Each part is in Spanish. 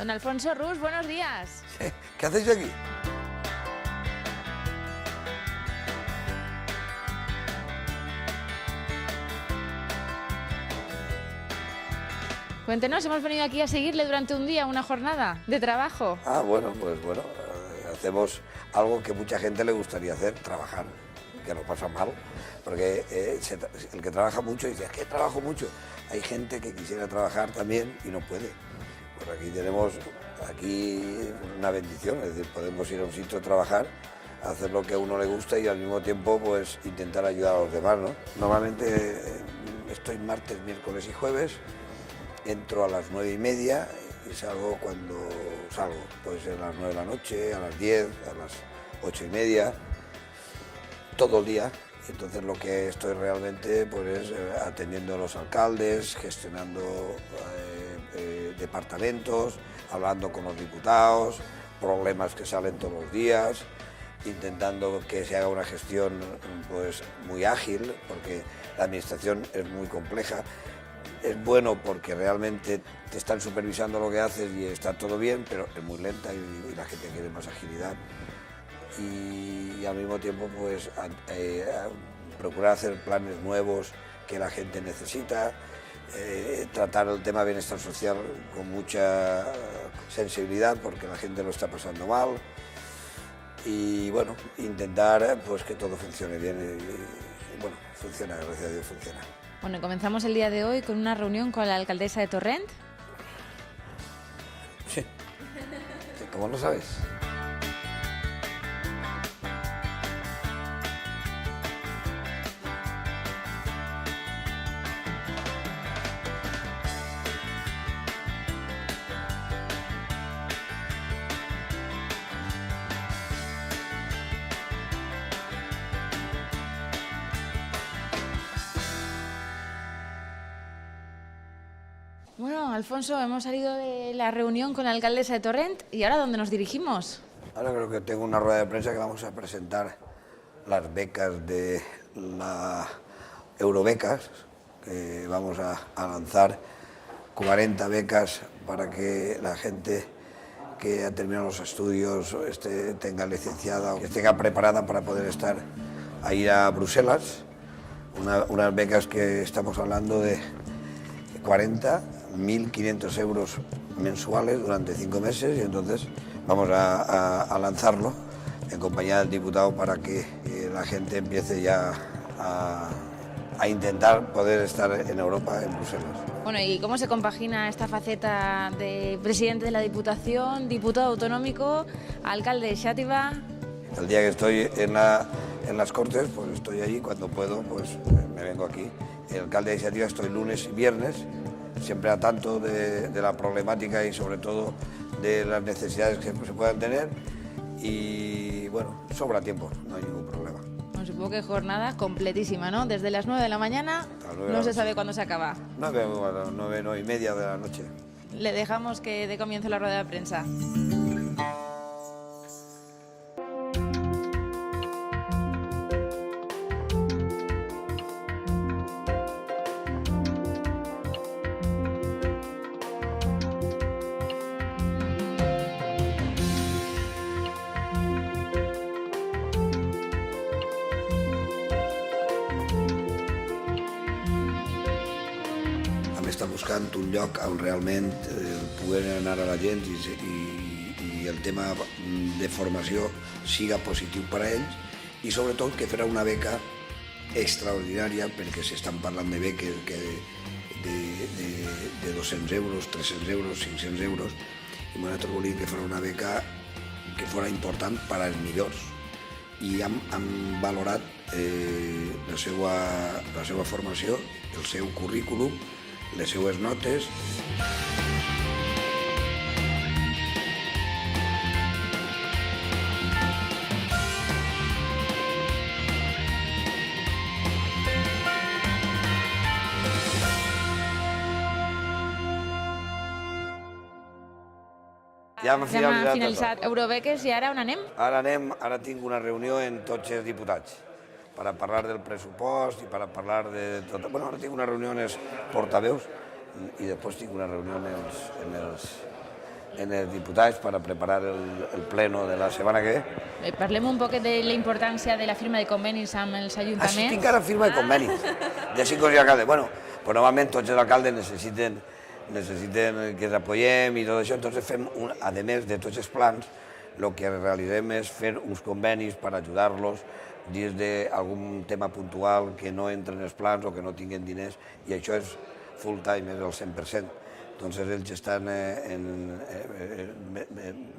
Don Alfonso Rus, buenos días. ¿Qué hacéis aquí? Cuéntenos, hemos venido aquí a seguirle durante un día, una jornada de trabajo. Bueno, hacemos algo que mucha gente le gustaría hacer, trabajar, que lo pasa mal, porque el que trabaja mucho dice, es que trabajo mucho. Hay gente que quisiera trabajar también y no puede. Pues aquí tenemos una bendición, es decir, podemos ir a un sitio a trabajar, hacer lo que a uno le gusta y al mismo tiempo pues intentar ayudar a los demás, ¿no? Normalmente estoy martes, miércoles y jueves, entro a las 9:30 y salgo cuando salgo, puede ser a las 9 de la noche, a las 10, a las 8:30, todo el día. Entonces lo que estoy realmente pues es atendiendo a los alcaldes, gestionando departamentos, hablando con los diputados, problemas que salen todos los días, intentando que se haga una gestión pues muy ágil, porque la administración es muy compleja. Es bueno porque realmente te están supervisando lo que haces y está todo bien, pero es muy lenta y la gente quiere más agilidad. Y al mismo tiempo pues procurar hacer planes nuevos que la gente necesita, tratar el tema de bienestar social con mucha sensibilidad porque la gente lo está pasando mal y bueno, intentar pues que todo funcione bien y bueno, funciona, gracias a Dios funciona. Bueno, comenzamos el día de hoy con una reunión con la alcaldesa de Torrent. Sí, ¿cómo lo sabes? Bueno, Alfonso, hemos salido de la reunión con la alcaldesa de Torrent y ¿ahora dónde nos dirigimos? Ahora creo que tengo una rueda de prensa que vamos a presentar las becas de la Eurobecas, que vamos a lanzar 40 becas para que la gente que ha terminado los estudios tenga licenciada o que esté preparada para poder ir a Bruselas. Unas becas que estamos hablando de 1.500 euros mensuales durante 5 meses y entonces vamos a lanzarlo en compañía del diputado para que la gente empiece ya a intentar poder estar en Europa, en Bruselas. Bueno, ¿y cómo se compagina esta faceta de presidente de la Diputación, diputado autonómico, alcalde de Xàtiva? El día que estoy en las Cortes, pues estoy allí, cuando puedo, pues me vengo aquí. El alcalde de Xàtiva estoy lunes y viernes, siempre a tanto de la problemática y sobre todo de las necesidades que se puedan tener y bueno, sobra tiempo, no hay ningún problema. Bueno, supongo que jornada completísima, ¿no? Desde las 9 de la mañana, no se sabe cuándo se acaba. 9:30 de la noche. Le dejamos que dé comienzo la rueda de prensa. Està buscant un lloc on realment pugui anar a la gent i el tema de formació siga positiu per a ells i sobretot que farà una beca extraordinària perquè s'estan parlant de beques de 200 euros, 300 euros, 500 euros i nosaltres volíem que farà una beca que fos important per als millors i han valorat la seva formació, el seu currículum, les seues notes. Ja hem finalitzat Eurobeques i ara on anem? Ara tinc una reunió amb tots els diputats per a parlar del pressupost i per a parlar de tot. Bueno, ara tinc una reunió amb els portaveus i després tinc una reunió amb en els diputats per a preparar el pleno de la setmana que ve. Parlem un poc de la importància de la firma de convenis amb els ajuntaments. Sí, tinc ara firma de convenis de 5 alcaldes. Bueno, pues normalment tots els alcaldes necessiten que els apoyem i tot això, entonces fem, a més de tots els plans, el que realitzem és fer uns convenis per ajudar-los dins d'algun tema puntual que no entra en els plans o que no tinguen diners, i això és full time, és el 100%. Entonces ells estan,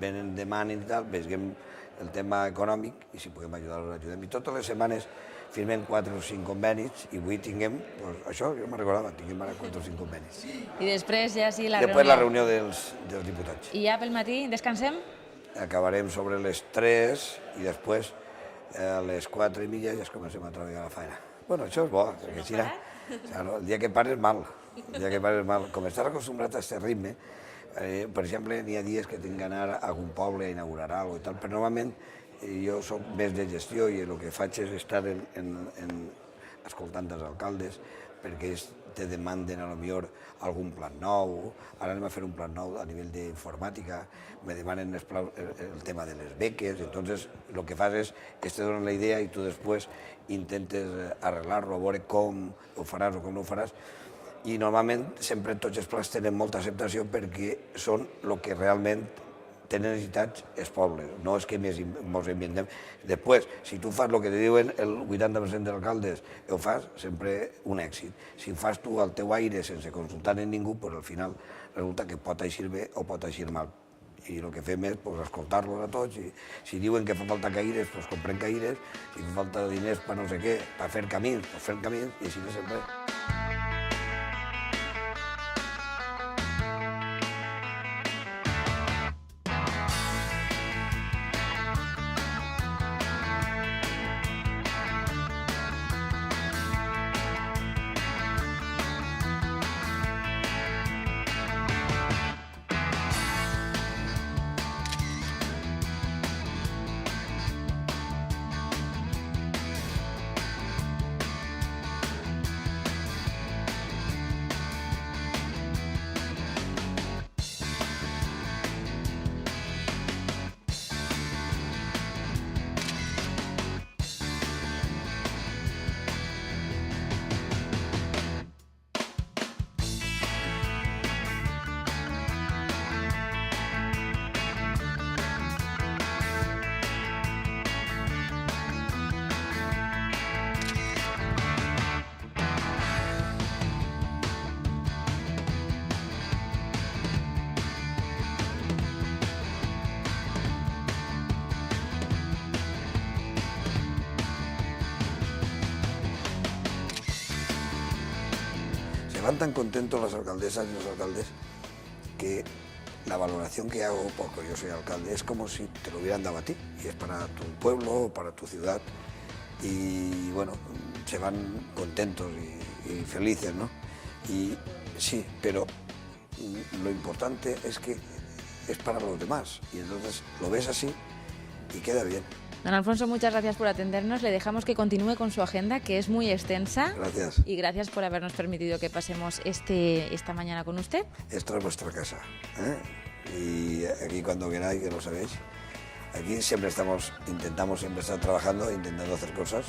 venen, demanen i tal, veiem el tema econòmic i si podem ajudar-los, ajudem. I totes les setmanes firmem 4 o 5 convenis i avui tinguem, això jo me'n recordava, tinguem ara 4 o 5 convenis. I després ja sí la reunió. Després la reunió dels diputats. I ja pel matí descansem? Acabarem sobre les 3 i després a les 4:30 ja comencem a treballar a la feina. Bueno, això és bo, perquè si no, el dia que pares mal, el dia que pares mal. Com estàs acostumbrat a aquest ritme, per exemple, n'hi ha dies que tinc d'anar a algun poble a inaugurar alguna cosa i tal, però normalment jo soc més de gestió i el que faig és estar escoltant els alcaldes perquè ells te demanden a lo millor algun plan nou, ara anem a fer un plan nou a nivell d'informàtica, me demanen el tema de les beques, entonces el que fas és, ells te donen la idea i tu després intentes arreglar-lo, a veure com ho faràs o com no ho faràs, i normalment sempre tots els plans tenen molta acceptació perquè són el que realment tenen necessitats els pobles, no és que ens inventem. Després, si tu fas el que te diuen el 80% dels alcaldes, ho fas, sempre un èxit. Si fas tu al teu aire sense consultar amb ningú, al final resulta que pot eixir bé o pot eixir mal. I el que fem és escoltar-los a tots, i si diuen que fa falta caires, comprem caires, si fa falta diners per no sé què, per fer camins, i així de sempre. Van tan contentos las alcaldesas y los alcaldes que la valoración que hago, porque yo soy alcalde, es como si te lo hubieran dado a ti, y es para tu pueblo, para tu ciudad, y bueno, se van contentos y felices, ¿no? Y sí, pero lo importante es que es para los demás, y entonces lo ves así y queda bien. Don Alfonso, muchas gracias por atendernos. Le dejamos que continúe con su agenda, que es muy extensa. Gracias. Y gracias por habernos permitido que pasemos esta mañana con usted. Esta es vuestra casa, ¿eh? Y aquí cuando queráis, que lo sabéis, aquí siempre intentamos siempre estar trabajando, intentando hacer cosas.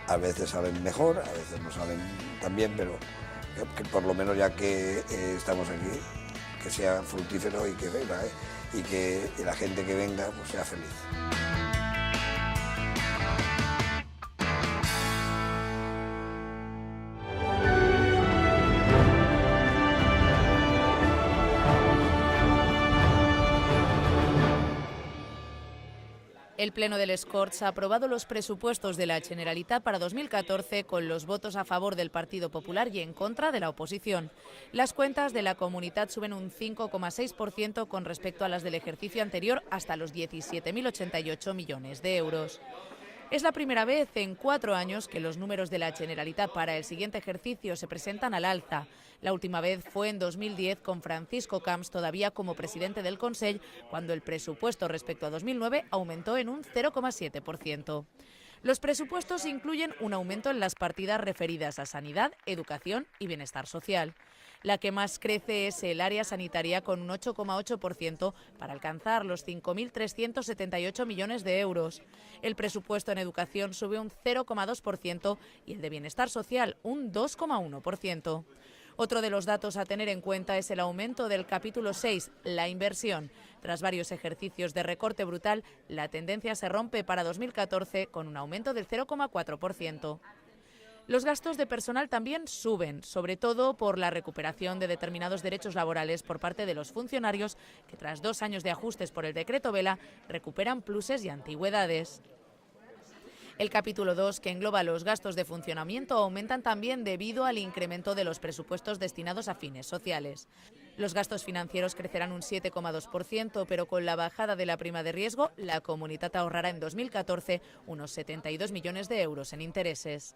A veces salen mejor, a veces no salen tan bien, pero que por lo menos ya que estamos aquí, que sea fructífero y que venga, y que la gente que venga pues sea feliz. El Pleno de les Corts ha aprobado los presupuestos de la Generalitat para 2014 con los votos a favor del Partido Popular y en contra de la oposición. Las cuentas de la comunidad suben un 5,6% con respecto a las del ejercicio anterior, hasta los 17.088 millones de euros. Es la primera vez en 4 años que los números de la Generalitat para el siguiente ejercicio se presentan al alza. La última vez fue en 2010 con Francisco Camps todavía como presidente del Consell, cuando el presupuesto respecto a 2009 aumentó en un 0,7%. Los presupuestos incluyen un aumento en las partidas referidas a sanidad, educación y bienestar social. La que más crece es el área sanitaria, con un 8,8% para alcanzar los 5.378 millones de euros. El presupuesto en educación sube un 0,2% y el de bienestar social un 2,1%. Otro de los datos a tener en cuenta es el aumento del capítulo 6, la inversión. Tras varios ejercicios de recorte brutal, la tendencia se rompe para 2014 con un aumento del 0,4%. Los gastos de personal también suben, sobre todo por la recuperación de determinados derechos laborales por parte de los funcionarios que, tras 2 años de ajustes por el decreto Vela, recuperan pluses y antigüedades. El capítulo 2, que engloba los gastos de funcionamiento, aumentan también debido al incremento de los presupuestos destinados a fines sociales. Los gastos financieros crecerán un 7,2%, pero con la bajada de la prima de riesgo, la Comunitat ahorrará en 2014 unos 72 millones de euros en intereses.